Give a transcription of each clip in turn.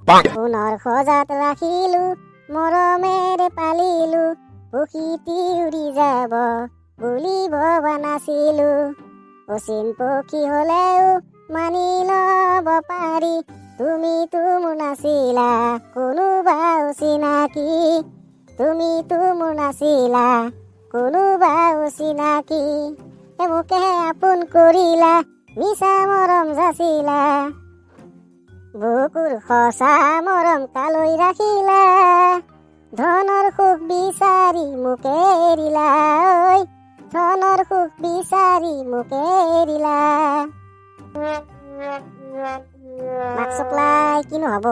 পুনৰ সজাত ৰাখিলো মৰমেৰে পালিলো প্ৰকৃতি উৰি যাব বুলি ভবা নাছিলো অচিন পক্ষী হলেও মানি লব পাৰি তুমিতো মোৰ নাছিলা কোনোবা অচিনাকি তুমিতো মোৰ নাছিলা কোনোবা অচিনাকি মোকে আপোন কৰিলা মিছা মৰম যাচিলা বুকুৰ সঁচা মৰম কালৈ ৰাখিলা ধনৰ সুখ বিচাৰি মোকে এৰিলা ঐ ধনৰ সুখ বিচাৰি মোকে এৰিলা মাক চকলাই কিনো হব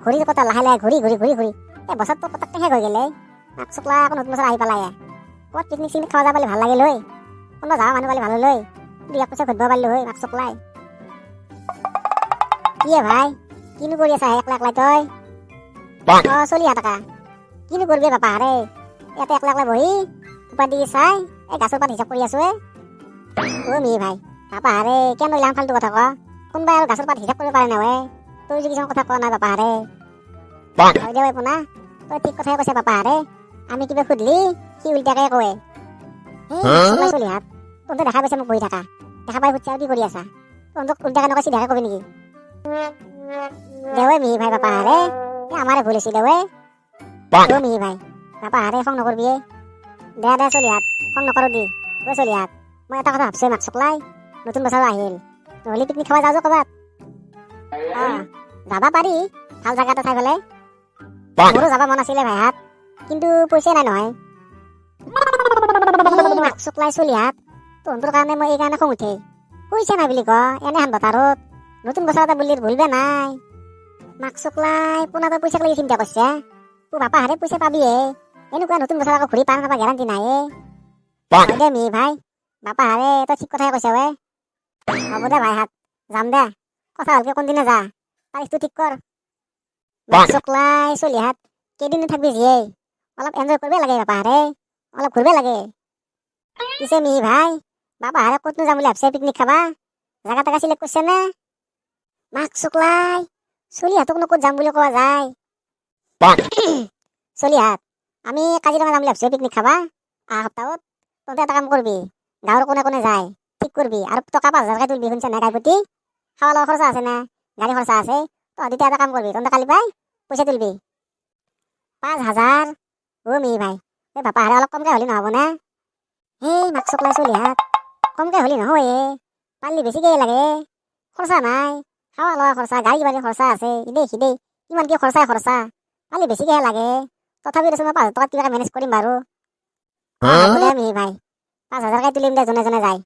ঘড়ীৰ কথা লাহে লাহে ঘূৰি ঘূৰি ঘূৰি ঘূৰি এই বছৰটো পটককে শেষ হৈ গ'লে মাক চকলাই আকৌ নতুন বছৰ আহি পালায়ে ক'ত পিকনিক চিকনিক খাব যাব পালে ভাল লাগিল হয় কোনোবা যাওঁ মানুহ পালে ভাল হ'ল হয় দুই এক পইচা ঘটিব পাৰিলো হয় মাক চকলাই কি ভাই কিনো কৰি আছা একলা একলাই তই চলি থকা কিনো কৰিবি বাপা ৰে ইয়াতে একলা একলা বহি উপাৰ দি চাই এই গাছৰ পাত হিচাপ কৰি আছো মি ভাই বাপা ৰে কেন ইলাম ফাল্টু কথা ক কোনোবাই আৰু গাছৰ পাত হিচাপ কৰিব পাৰে নহয় তই যদি কিছুমান কথা কোৱা নাই বাপা ৰে হয় দে পোনা তই ঠিক কথাই কৈছে বাপা ৰে আমি কিবা সুধিলি সি উল্টাকে কয় চলি হাত তহঁতে দেখা পাইছে মোক বহি থাকা দেখা পাই সুধছে আৰু কি কৰি আছা তহঁতক উল্টাকে নকয় চিধাকে কবি নেকি দেৱে মিহি ভাই বাপা ৰে আমাৰে ভুল হৈছে দেৱে মিহি ভাই বাপা ৰে খং নকৰবি দে দে চলি হাত খং নকৰো দি চলি হাত মই এটা কথা ভাবছো মাক চকলাই নতুন বছৰ আহিল নহলে পিকনিক খাব যাওঁ ক'বাত যাবা পাৰি ভাল জাগা এটা চাই পেলাই মোৰো যাব মন আছিলে ভাই হাত কিন্তু পইচা নাই নহয় মাক চকলাই চলি হাত তহঁতৰ কাৰণে মই এই কাৰণে খং উঠে পইচা নাই বুলি ক এনে হান বতাৰত নতুন বছৰ এটা বুলি ভুলবে নাই মাক চকলাই পোনাটো পইচা লাগি চিন্তা কৰিছে তোৰ বাপা হাৰে পইচা পাবিয়ে এনেকুৱা নতুন বছৰ আকৌ ঘূৰি পাৰ খাবা গেৰাণ্টি নাই হয় দে মি ভাই বাপা হাৰে তই ঠিক কথাই কৈছা ৱে হ'ব দে ভাই হাত যাম দে কথা ভালকে কোনদিনা যা তাৰিখটো ঠিক কৰ মাক চকলাই চলি হাত কেইদিন থাকবি যিয়ে অলপ এনজয় কৰিব লাগে বাপা হাৰে অলপ ঘূৰব লাগে পিছে মি ভাই বাপা হাৰে ক'তনো যাম বুলি ভাবছে পিকনিক খাবা জাগা তাগা চিলেক্ট কৰিছে নে মাক চকলাই চলি হাতকনো ক'ত যাম বুলি কোৱা যায় চলি হাত আমি কাজিৰঙা যাম বুলি ভাবছো পিকনিক খাবা অহা সপ্তাহত তহঁতে এটা কাম কৰবি গাঁৱৰ কোনে কোনে যায় ঠিক কৰবি আৰু টকা 5,000 তুলবি শুনছা নাই গাইপতি খাৱা লোৱা খৰচা আছে না গাড়ী খৰচা আছে তহঁতে এটা কাম কৰবি তহঁতে কালি পাই পইচা তুলবি 5,000 মি ভাই এই বাপা হাৰে অলপ কমকে হ'লে নহ'ব না এই মাক চকলাই চলি হাত কমকে হ'লে নহয় পাৰলি বেছিকে লাগে খৰচা নাই খাৱা লোৱা খৰচা গাড়ী বাড়ী খৰচা আছে সিদেই কিমান কি খৰচা পালি বেছিকেহে লাগে তথাপি দেচোন মই 5,000 টকাত কিবা মেনেজ কৰিম বাৰু মি ভাই 5,000 তুলিম দে জনে জনে যায়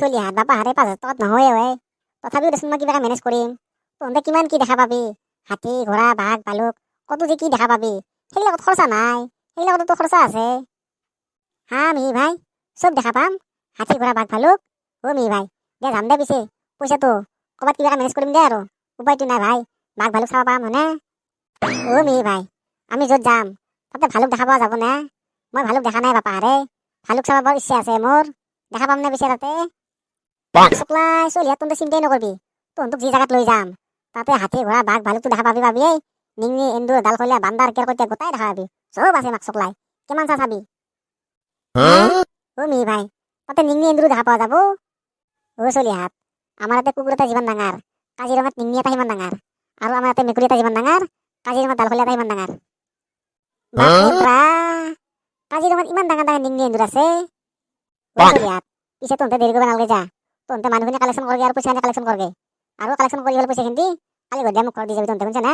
চলি হাত বাপা হাৰে 5,000 টকাত নহয় তথাপিও দেচোন মই কিবা মেনেজ কৰিম তহঁতে কিমান কি দেখা পাবি হাতী ঘোঁৰা বাঘ ভালুক কতো যে কি দেখা পাবি সেইবিলাকত খৰচা নাই সেইবিলাকতো খৰচা আছে মি ভাই চব দেখা পাম হাতী ঘোঁৰা বাঘ ভালুক মি ভাই দে যাম দে পিছে পইচাটো ক'ৰবাত কিবা মেনেজ কৰিম দে আৰু উপায়টো নাই ভাই বাঘ ভালুক চাব পাম হয়নে মি ভাই আমি য'ত যাম তাতে ভালুক দেখা পোৱা যাব নে মই ভালুক দেখা নাই বাপা হাৰে ভালুক চাব বৰ ইচ্ছা আছে মোৰ দেখা পাম নে পিছে তাতে চকলাই চলি হাত তহঁতে চিন্তাই নকৰবি তহঁতক যি জাগাত লৈ যাম তাতে হাতী ঘোঁৰা বাঘ ভালুকটো দেখা পাবি নিঙনি এন্দুৰ ডালখলীয়া বান্দাৰ কেৰকটীয়া গোটাই দেখা পাবি চব আছে মাক চকলাই কিমান চাবি মি ভাই তাতে নিঙনি এন্দুৰো দেখা পোৱা যাব চলি হাত আমাৰ ইয়াতে কুকুৰ এটা যিমান ডাঙৰ কাজিৰঙাত নিঙনি এটা সিমান ডাঙৰ আৰু আমাৰ ইয়াতে মেকুৰী এটা যিমান ডাঙৰ কাজিৰঙাত ডালখলীয়া এটা সিমান ডাঙৰ কাজিৰঙাত ইমান ডাঙৰ ডাঙৰ নিঙনি এন্দুৰ আছে চলি হাত পিছে তহঁতে দেৰি কৰিব নালাগে যা তহঁতে মানুহখিনি কালেকশ্যন কৰগে আৰু পইচা কালেকশ্যন কৰগে আৰু কালেকশ্যন কৰি হ'লে পইচাখিনি কালি গধূলি মোক ঘৰত দি যাবি তহঁতে শুনছা না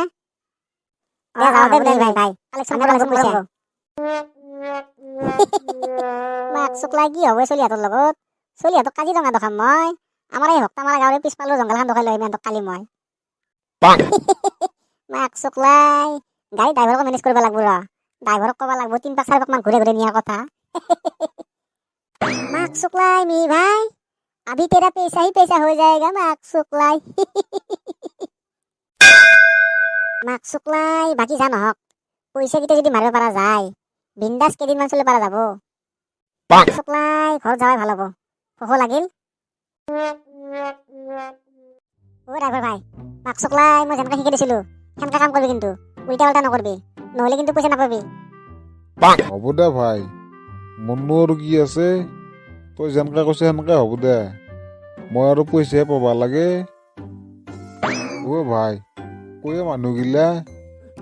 যাওঁ দে ভাই কালেকশ্যন পইচা মাক চকলাই কি হ'ব চলি হাতৰ লগত চলি হাতক কাজিৰঙা দেখাম মই আমাৰ এই হক্তা মাৰা গাঁৱৰে পিছফালৰ জংঘলখন দেখাই লৈ আহিম সিহঁতক কালি মই মাক চকলাই গাড়ী ড্ৰাইভাৰক মেনেজ কৰিব লাগিব ড্ৰাইভাৰক ক'ব লাগিব 3 পাক 4 পাক মান ঘূৰে ঘূৰে নিয়াৰ কথা মাক চকলাই মি ভাই अभी तेरा पैसा ही पैसा हो जाएगा माक चकलाई মাক চকলাই বাকী যা নহওক পইচা কেইটা যদি মাৰিব পৰা যায় বিন্দাস কেইদিনমান চলিব পৰা যাব মাক চকলাই ঘৰত যাৱাই ভাল হ'ব ভোক লাগিল ড্ৰাইভাৰ ভাই মাক চকলাই মই যেনেকৈ শিকাই দিছিলোঁ সেনেকা কাম কৰিবি কিন্তু উল্টা উল্টা নকৰবি নহ'লে কিন্তু পইচা নাপাবি হ'ব দে ভাই মননো আৰু কি আছে তই যেনেকে কৈছে সেনেকে হ'ব দে মই আৰু পইচাহে পাবা লাগে অ ভাই কয়ে মানুহগিলা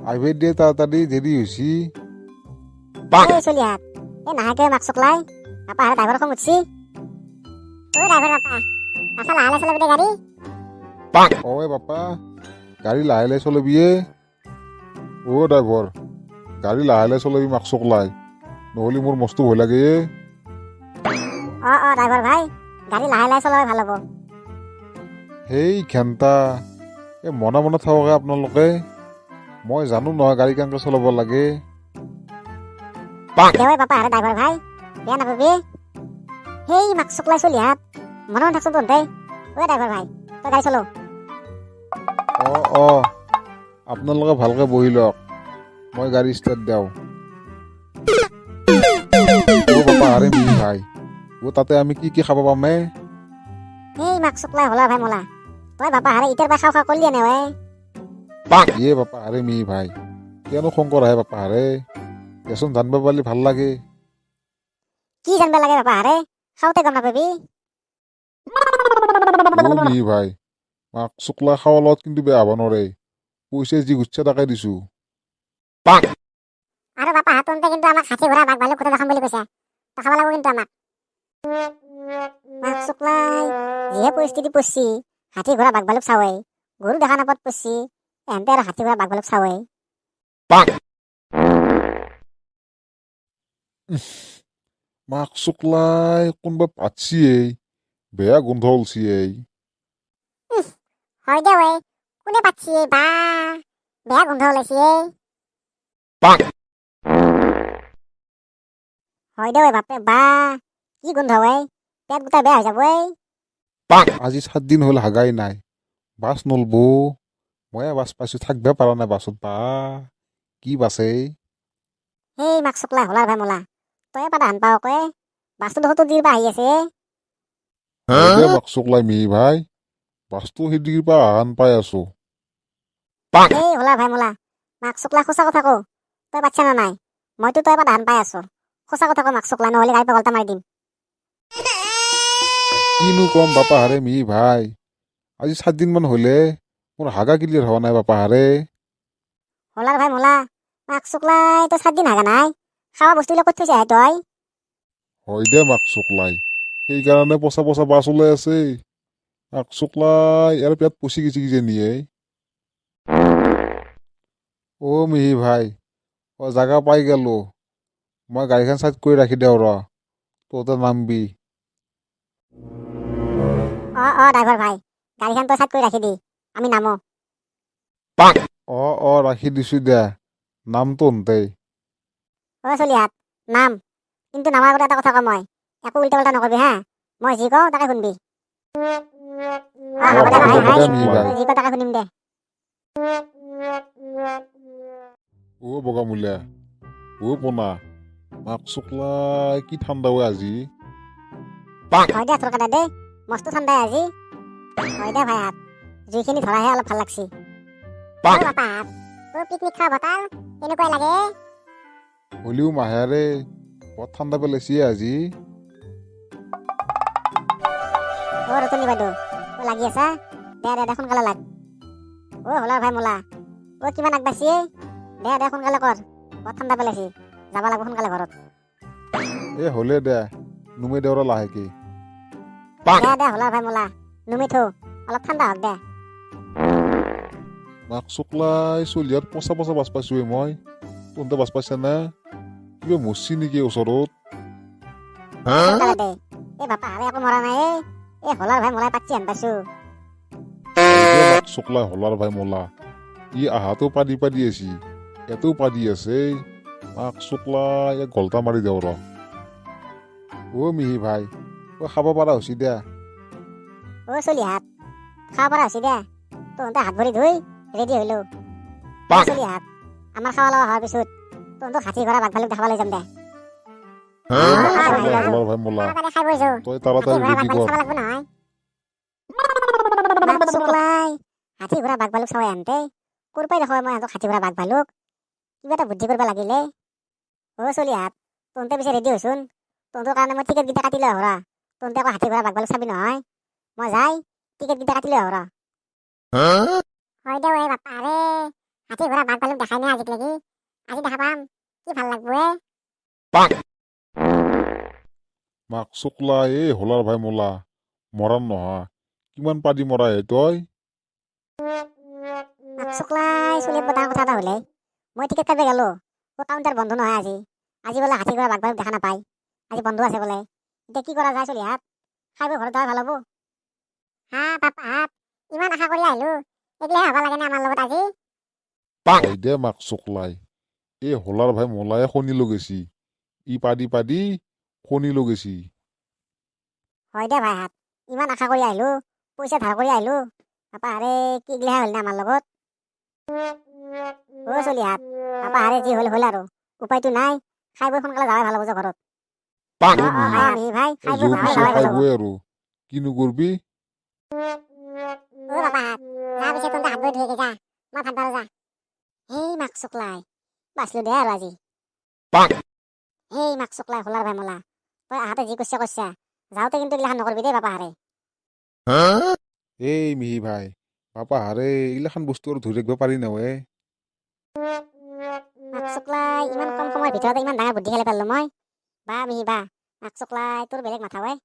আহিব দিয়ে তাড়াতাড়ি দেৰি হৈছি এই চলিহাত এই নাহাকে মাক চকলাই পাপা আৰু ড্ৰাইভাৰ খং উঠছি ঐ ড্ৰাইভাৰ পাপা পাপা লাহে লাহে চলাবি দে গাড়ী অ বাপা গাড়ী লাহে লাহে চলাবি অ ড্ৰাইভাৰ গাড়ী লাহে লাহে চলাবি মাক চকলাই নহ'লে মোৰ মস্ত ভয় লাগে ড্ৰাইভাৰ ভাই গাড়ী লাহে লাহে চলালে ভাল হ'ব সেই ঘেণ্টা এই মনে মনে থাককে আপোনালোকে মই জানো নহয় গাড়ী কেনেকৈ চলাব লাগে দেৱৈ পাপা আৰু ড্ৰাইভাৰ ভাই বেয়া নাপাবি সেই মাক চকলাই চলিহাত মনে মনে থাকচোন তহঁতে ঐ ড্ৰাইভাৰ ভাই তই গাড়ী চলো অ আপোনালোকে ভালকে বহি লওক মই গাড়ী ষ্টাৰ্ট দিওঁ অ বাপা আৰে মি ভাই অ তাতে আমি কি কি খাব পামে সেই মাক চকলাই হলা ভাই মোলা তই বাপা হাৰে ইটাৰ পৰা খাওঁ খাওঁ কৰিলি এনে ঐ ইয়ে বাপা আৰে মি ভাই কিয়নো শংকৰ আহে বাপা হাৰে দেচোন জানিব পাৰিলে ভাল লাগে কি জানিব লাগে বাপা হাৰে খাওঁতে গম নাপাবি অ মি ভাই মাক চকলা খাৱাৰ লগত কিন্তু বেয়া হ'ব নোৱাৰে পইচা যি গুচ্ছা তাকে দিছো আৰু বাপা হাততে কিন্তু আমাক হাতী ঘোঁৰা বাঘ ভালুক কথা দেখাম বুলি কৈছে তই খাব লাগিব কিন্তু আমাক মাক চকলাই যিহে পৰিস্থিতি পৰছি হাতী ঘোঁৰা বাঘ ভালুক চাওঁৱে গৰু দেখা নাপাত পৰছি এহেঁতে আৰু হাতী ঘোঁৰা বাঘ ভালুক চাওঁৱে মাক চকলাই কোনোবা পাতছি বেয়া গোন্ধ ওলছি হয় দে ঐ কোনে পাতছি বা বেয়া গোন্ধ ওলাইছি হয় দে ঐ বাপৰে বা কি গোন্ধ ঐ পেট গোটাই বেয়া হৈ যাব আজি 7 দিন হ'ল হাগাই নাই বাছ নলবো ময়ে বাছ পাইছো থাকবে পাৰা নাই বাছত বা কি বাছে সেই মাক চকলাই হলাৰ ভাই মোলা তই পাতা হান পাৱ কয় বাছটো দেখোন তোৰ দিৰ পৰা আহি আছে মাক চকলাই মি ভাই বাছটো সিদিৰ পৰা আহান পাই আছো এই হলাৰ ভাই মোলা মাক চকলাই সঁচা কথা কওঁ তই পাতছা না নাই মইতো তই পাতা হান পাই আছো সঁচা কথা কওঁ মাক চকলাই নহ'লে গাড়ী পাগলটা মাৰি দিম কিনো কম বাপা হাৰে মি ভাই আজি 7 দিন মান হলে মোৰ হাগা ক্লিয়াৰ হোৱা নাই বাপা হাৰে হলাৰ ভাই মোলা মাক চকলাই তই 7 দিন হাগা নাই খাৱা বস্তুবিলাক ক'ত থৈছে তই হয় দে মাক চকলাই সেইকাৰণে পচা পচা বাছ ওলাই আছে মাক চকলাই ইয়াৰ পেট পচি গেছি কিজানিয়ে অ মিহি ভাই জাগা পাই গেলো মই গাড়ীখন চাইড কৰি ৰাখি দেও ৰ তহঁতে নামবি ড্ৰাইভাৰ ভাই গাড়ীখন তই চাইড কৰি ৰাখি দি আমি নামো ৰাখি দিছো দে নাম তহঁতে চলিহাত নাম কিন্তু নামাৰ আগতে এটা কথা কওঁ মই একো উল্টা উল্টা নকৰবি হা মই যি কওঁ তাকে শুনবি হ'ব দে ভাই ভাই যি কওঁ তাকে শুনিম দে অ বগামূলীয়া অ পোনা মাক চকলাই কি ঠাণ্ডা হয় আজি হয় দে তোৰ কাৰণে দেই মস্ত ঠাণ্ডাই আজি হয় দে ভাই হাত জুইখিনি ধৰাহে অলপ ভাল লাগছি বাপা হাত তোৰ পিকনিক খোৱা বতাল কেনেকুৱাই লাগে হলিও মাহেৰে বৰ ঠাণ্ডা পেলাইছি আজি ৰতনী বাইদেউ লাগি আছা দে সোনকালে লাগ হলাৰ ভাই মোলা কিমান আগবাঢ়ছি দে সোনকালে কৰ বৰ ঠাণ্ডা পেলাইছি যাব লাগিব সোনকালে ঘৰত হলে দে নুমি দেউৰা লাহেকে দে হলাৰ ভাই মোলা নুমি থো অলপ ঠাণ্ডা হওক দে মাক চকলাই চলিয়াত পচা পচা বাছ পাইছো মই তহঁতে বাছ পাইছা না কিবা মৰছি নেকি ওচৰত দে এই বাপা হাৰে একো মৰা নাই এই হলাৰ ভাই মোলাই পাতছি হেন পাইছো মাক চকলাই হলাৰ ভাই মোলা ই আহাতো পাদি পাদি আছে ইয়াতো পাদি আছে মাক চকলাই গলটা মাৰি দেও ৰ মিহি ভাই খাব পাৰা হৈছি দে চলিহাত খাব পাৰা হৈছি দে তহঁতে হাত ভৰি ধুই ৰেডি হলো চলিহাত আমাৰ খাৱা লোৱা হোৱাৰ পিছত তহঁতক হাতী ঘোঁৰা বাঘ ভালুক দেখাবলৈ যাম দে হলাৰ ভাই মোলা তই তাড়াতাড়ি ৰেডি কৰ হাতী ঘোঁৰা বাঘ ভালুক চাব আনতে পাই দেখো মই সিহঁতক হাতী ঘোঁৰা বাঘ ভালুক কিবা এটা বুদ্ধি কৰিব লাগিলে চলি হাত তহঁতে পিছে ৰেডি হৈছোন তহঁতৰ কাৰণে মই টিকেট কেইটা কাটি লৈ আহৰা তহঁতে আকৌ হাতী ঘোঁৰা বাঘ ভালুক চাবি নহয় মই যাই টিকেট কেইটা কাটি লৈ আহৰা হয় দে বাপা আৰে হাতী ঘোঁৰা বাঘ ভালুক দেখাই নাই আজিলৈকে আজি দেখা পাম কি ভাল লাগব মাক চুকলা এই হলাৰ ভাই মোলা মৰাণ নহয় কিমান পাদি মৰা হে তই চুকলাই চলিত বতাৰ কথা এটা হলে মই টিকেট কাটিব গেলো কাউণ্টাৰ বন্ধ নহয় আজি আজি বোলে হাতী ঘোঁৰা বাঘ ভালুক দেখা নাপায় আজি বন্ধ আছে বোলে এতিয়া কি কৰা যায় চলি হাত খাই বৈ ঘৰত যোৱা ভাল হ'ব হা পাপা হাত ইমান আশা কৰি আহিলো এইগিলাহে হ'ব লাগে নে আমাৰ লগত আজি হয় দে মাক চুকলাই এই হলাৰ ভাই মোলায়ে শনি লগেছি ই পাদি পাদি শনি লগেছি হয় দে ভাই হাত ইমান আশা কৰি আহিলো পইচা ধাৰ কৰি আহিলো পাপা আৰে কি গিলাহে হ'ল নে আমাৰ লগত চলি হাত পাপা আৰে যি হ'ল হ'ল আৰু উপায়তো নাই খাই বৈ সোনকালে যাৱাই ভাল হ'ব যে ঘৰত ভাই খাই বৈ যৌ সোনকালে পিছে যাৱাই খাই ভাল হ'ব বৈ আৰু কিনো কৰবি বাবা হাত যা পিছে তহঁতে হাত ভৰি ধুই যা মই ভাত বাৰু যা হেই মাক চুকলাই বাচলো দে আৰু আজি হেই মাক চুকলাই হোলাৰ ভাই মোলা তই আহাতে যি কৈছা যাওঁতে কিন্তু এইগিলাখান নকৰবি দেই বাপা হাৰে এই মিহি ভাই পাপা হাৰে এইগিলাখান বস্তু আৰু ধৰি ৰাখিব পাৰি নহয় মাক চুকলাই ইমান কম সময়ৰ ভিতৰতে ইমান ডাঙৰ বুদ্ধি খেলি পেলালো মই বা মিহি বা মাক চুকলাই তোৰ বেলেগ মাথা হয়